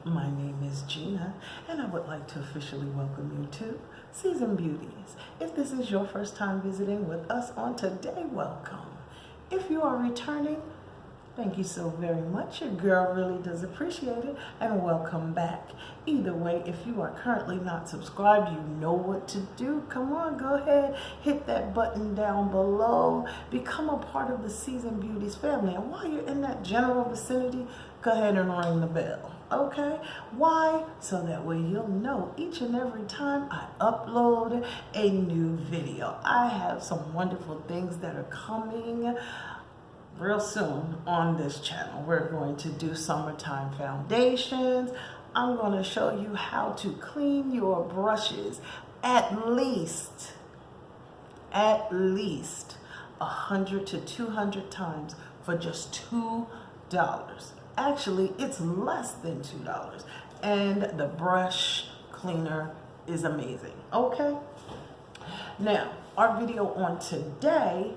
My name is Gina, and I would like to officially welcome you to Season Beauties. If this is your first time visiting with us on today, welcome. If you are returning, thank you so very much. Your girl really does appreciate it, and welcome back. Either way, if you are currently not subscribed, you know what to do. Come on, go ahead, hit that button down below. Become a part of the Season Beauties family. And while you're in that general vicinity, go ahead and ring the bell, okay? Why? So that way you'll know each and every time I upload a new video. I have some wonderful things that are coming real soon on this channel. We're going to do summertime foundations. I'm going to show you how to clean your brushes at least 100 to 200 times for just $2. Actually, it's less than $2, and the brush cleaner is amazing. Okay, now our video on today,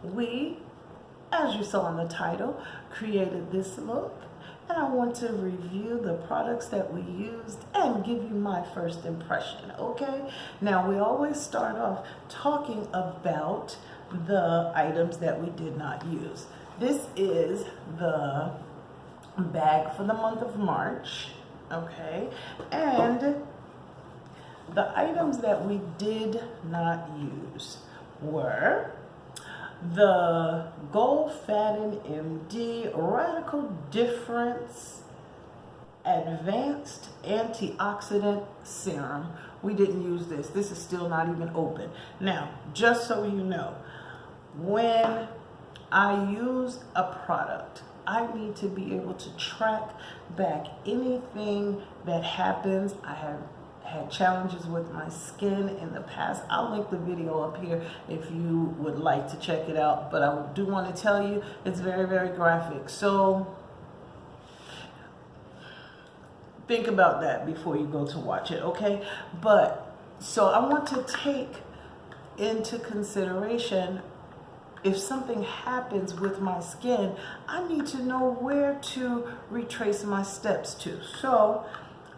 we, as you saw in the title, created this look, and I want to review the products that we used and give you my first impression. Okay, now we always start off talking about the items that we did not use. This is the bag for the month of March, okay, and the items that we did not use were the Gold Faden MD Radical Difference Advanced Antioxidant Serum. We didn't use this. This is still not even open. Now, just so you know, when I use a product, I need to be able to track back anything that happens. I have had challenges with my skin in the past. I'll link the video up here if you would like to check it out, but I do want to tell you it's very, very graphic. So think about that before you go to watch it, okay? But so I want to take into consideration, if something happens with my skin, I need to know where to retrace my steps to. So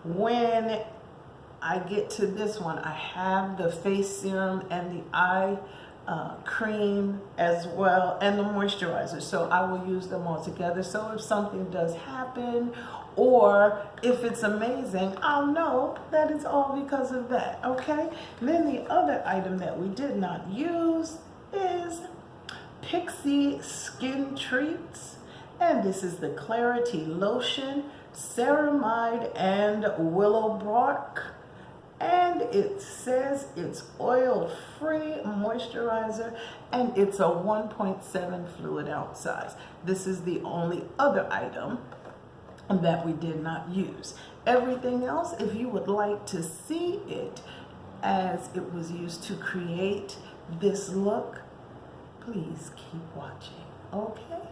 when I get to this one, I have the face serum and the eye cream as well, and the moisturizer. So I will use them all together. So if something does happen, or if it's amazing, I'll know that it's all because of that, okay? And then the other item that we did not use is IPSY Skin Treats, and this is the Clarity Lotion, Ceramide and Willow Bark, and it says it's oil-free moisturizer, and it's a 1.7 fluid ounce size. This is the only other item that we did not use. Everything else, if you would like to see it as it was used to create this look, please keep watching, okay?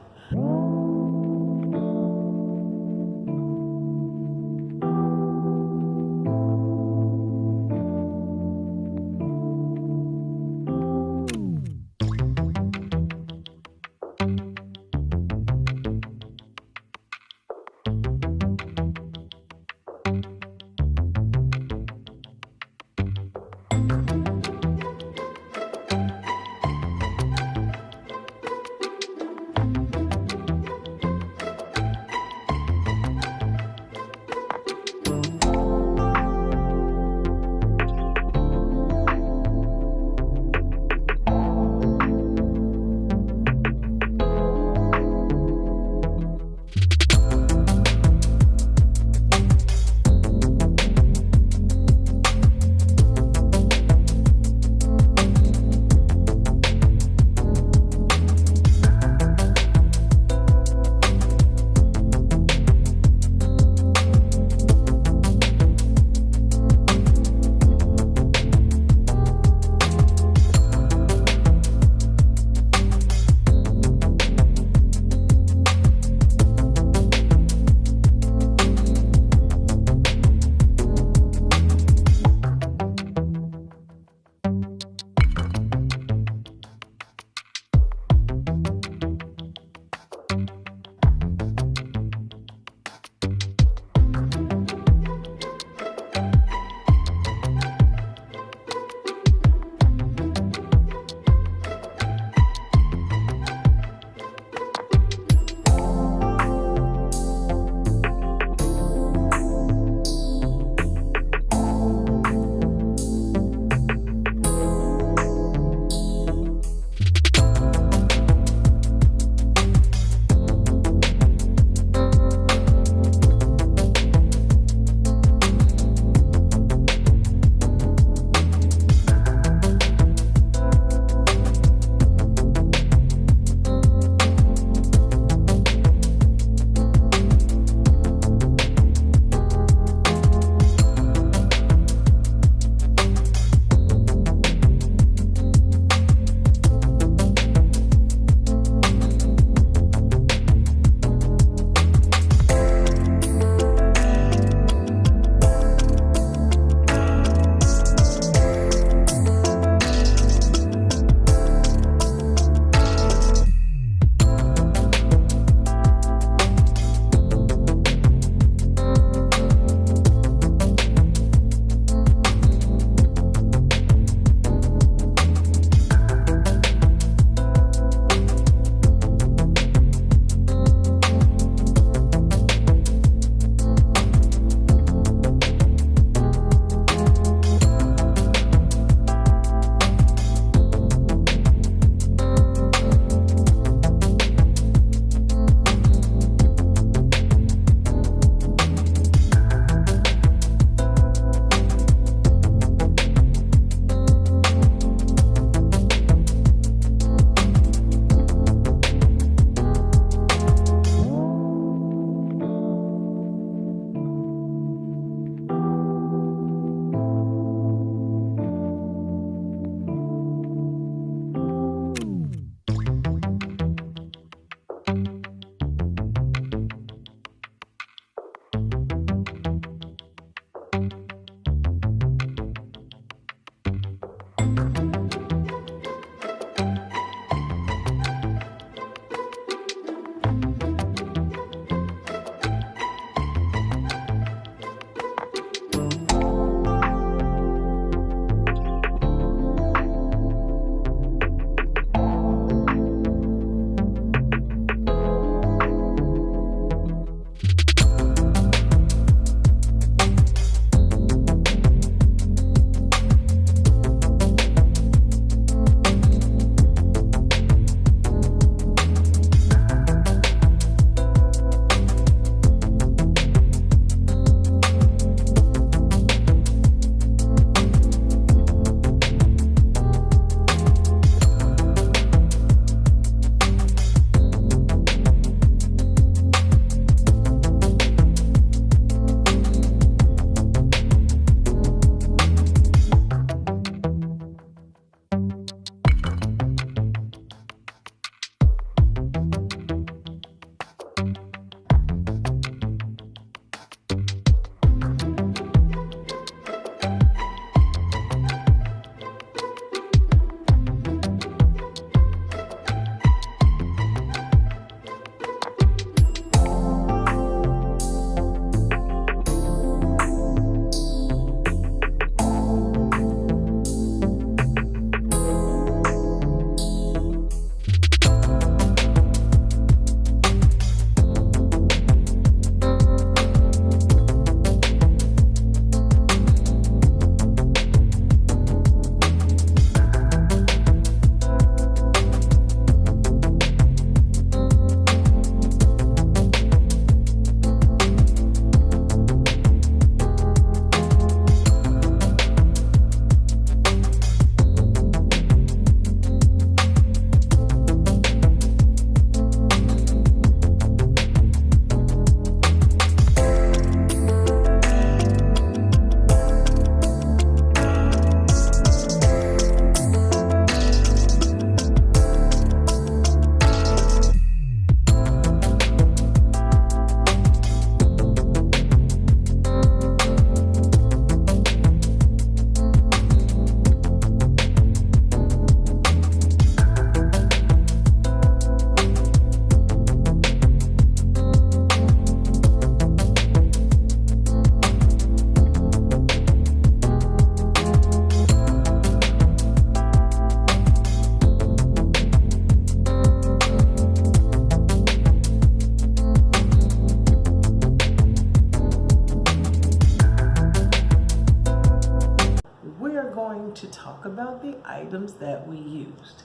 talk about the items that we used.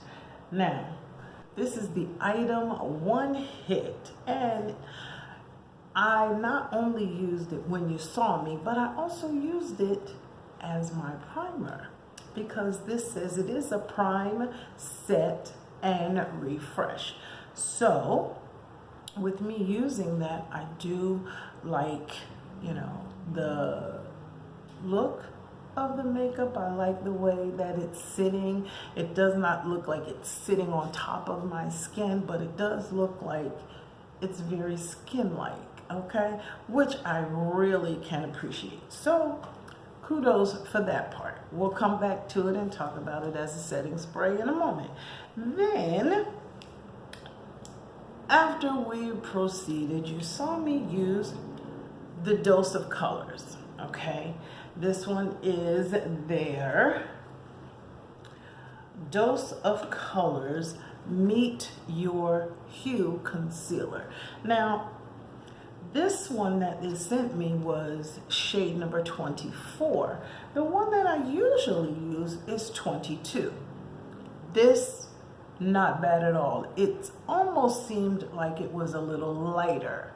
Now, this is the item One Hit, and I not only used it when you saw me, but I also used it as my primer, because this says it is a prime, set, and refresh. So with me using that, I do like, you know, the look of the makeup. I like the way that it's sitting. It does not look like it's sitting on top of my skin, but it does look like it's very skin-like, okay? Which I really can appreciate. So kudos for that part. We'll come back to it and talk about it as a setting spray in a moment. Then, after we proceeded, you saw me use the Dose of Colors, okay? This one is their Dose of Colors Meet Your Hue Concealer. Now, this one that they sent me was shade number 24. The one that I usually use is 22. This, not bad at all. It almost seemed like it was a little lighter,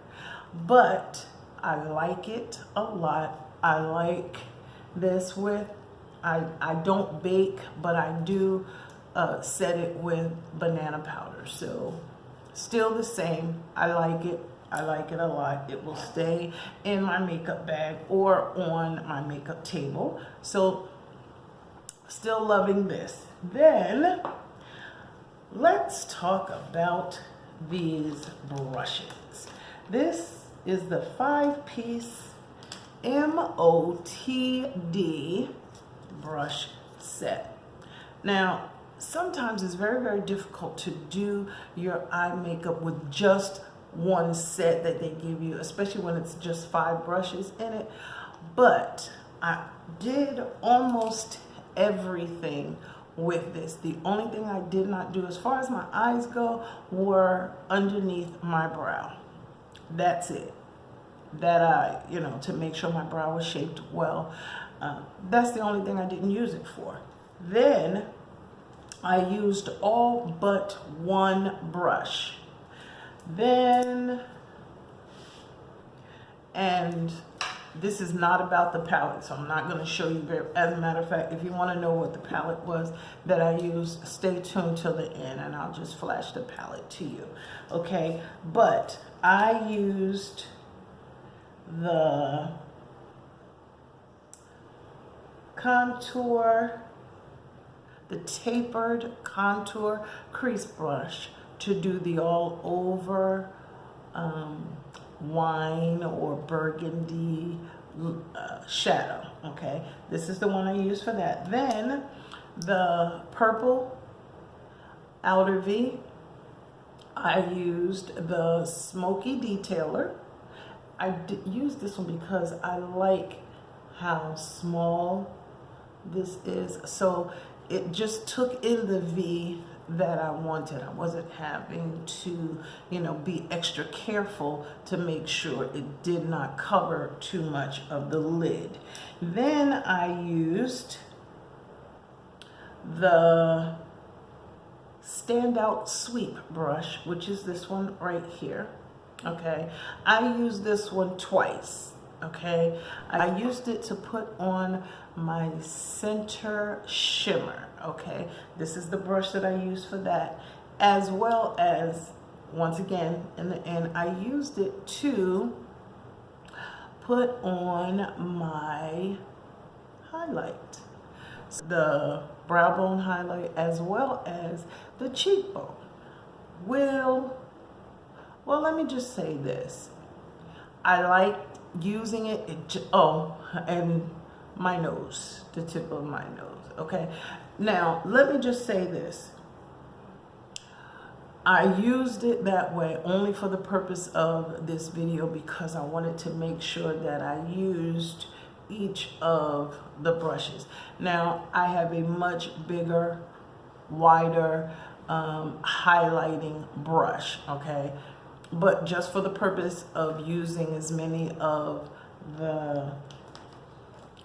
but I like it a lot. I like this with, I don't bake, but I do set it with banana powder. So still the same. I like it. I like it a lot. It will stay in my makeup bag or on my makeup table. So still loving this. Then let's talk about these brushes. This is the 5-piece MOTD brush set. Now, sometimes it's very, very difficult to do your eye makeup with just one set that they give you, especially when it's just 5 brushes in it. But I did almost everything with this. The only thing I did not do as far as my eyes go were underneath my brow. That's it. That I, you know, to make sure my brow was shaped well. That's the only thing I didn't use it for. Then I used all but one brush. Then, and this is not about the palette, so I'm not going to show you very, as a matter of fact, if you want to know what the palette was that I used, stay tuned till the end and I'll just flash the palette to you. Okay, but I used the contour, the tapered contour crease brush to do the all over wine or burgundy shadow. Okay, this is the one I use for that. Then the purple outer V, I used the Smoky Detailer. I used this one because I like how small this is, so it just took in the V that I wanted. I wasn't having to, you know, be extra careful to make sure it did not cover too much of the lid. Then I used the Standout Sweep brush, which is this one right here. Okay, I used this one twice. Okay, I used it to put on my center shimmer. Okay, this is the brush that I use for that, as well as, once again, in the end, I used it to put on my highlight, the brow bone highlight, as well as the cheekbone. Well, let me just say this. I like using it, and my nose, the tip of my nose, okay? Now, let me just say this. I used it that way only for the purpose of this video because I wanted to make sure that I used each of the brushes. Now, I have a much bigger, wider highlighting brush, okay? But just for the purpose of using as many of the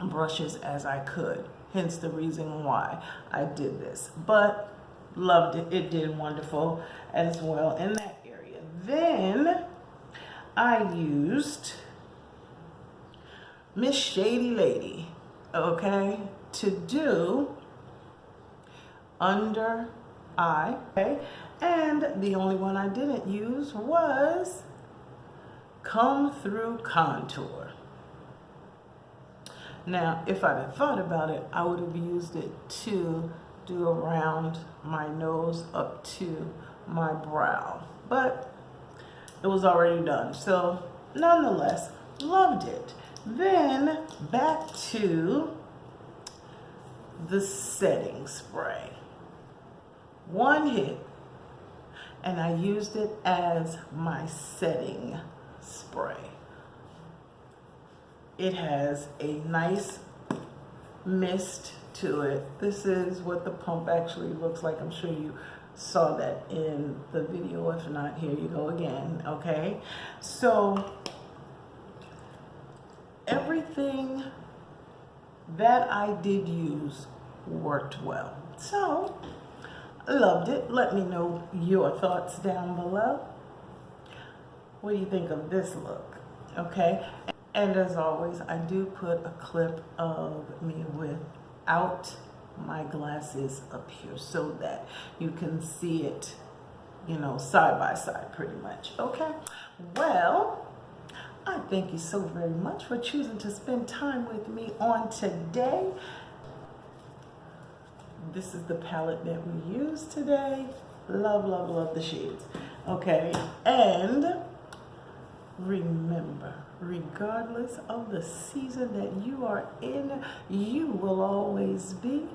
brushes as I could. hence the reason why I did this. But loved it. It did wonderful as well in that area. Then I used Miss Shady Lady, okay, to do under eye, okay? And the only one I didn't use was Come Through Contour. Now, if I'd have thought about it, I would have used it to do around my nose up to my brow, but it was already done. So nonetheless, loved it. Then back to the setting spray. One hit, and I used it as my setting spray. It has a nice mist to it. This is what the pump actually looks like. I'm sure you saw that in the video. If not, here you go again, okay? So everything that I did use worked well. So loved it. Let me know your thoughts down below. What do you think of this look? Okay. And as always, I do put a clip of me without my glasses up here so that you can see it, you know, side by side pretty much. Okay. Well, I thank you so very much for choosing to spend time with me on today. This is the palette that we use today. Love, love, love the shades. Okay. And remember, regardless of the season that you are in, you will always be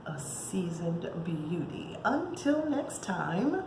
a seasoned beauty. Until next time.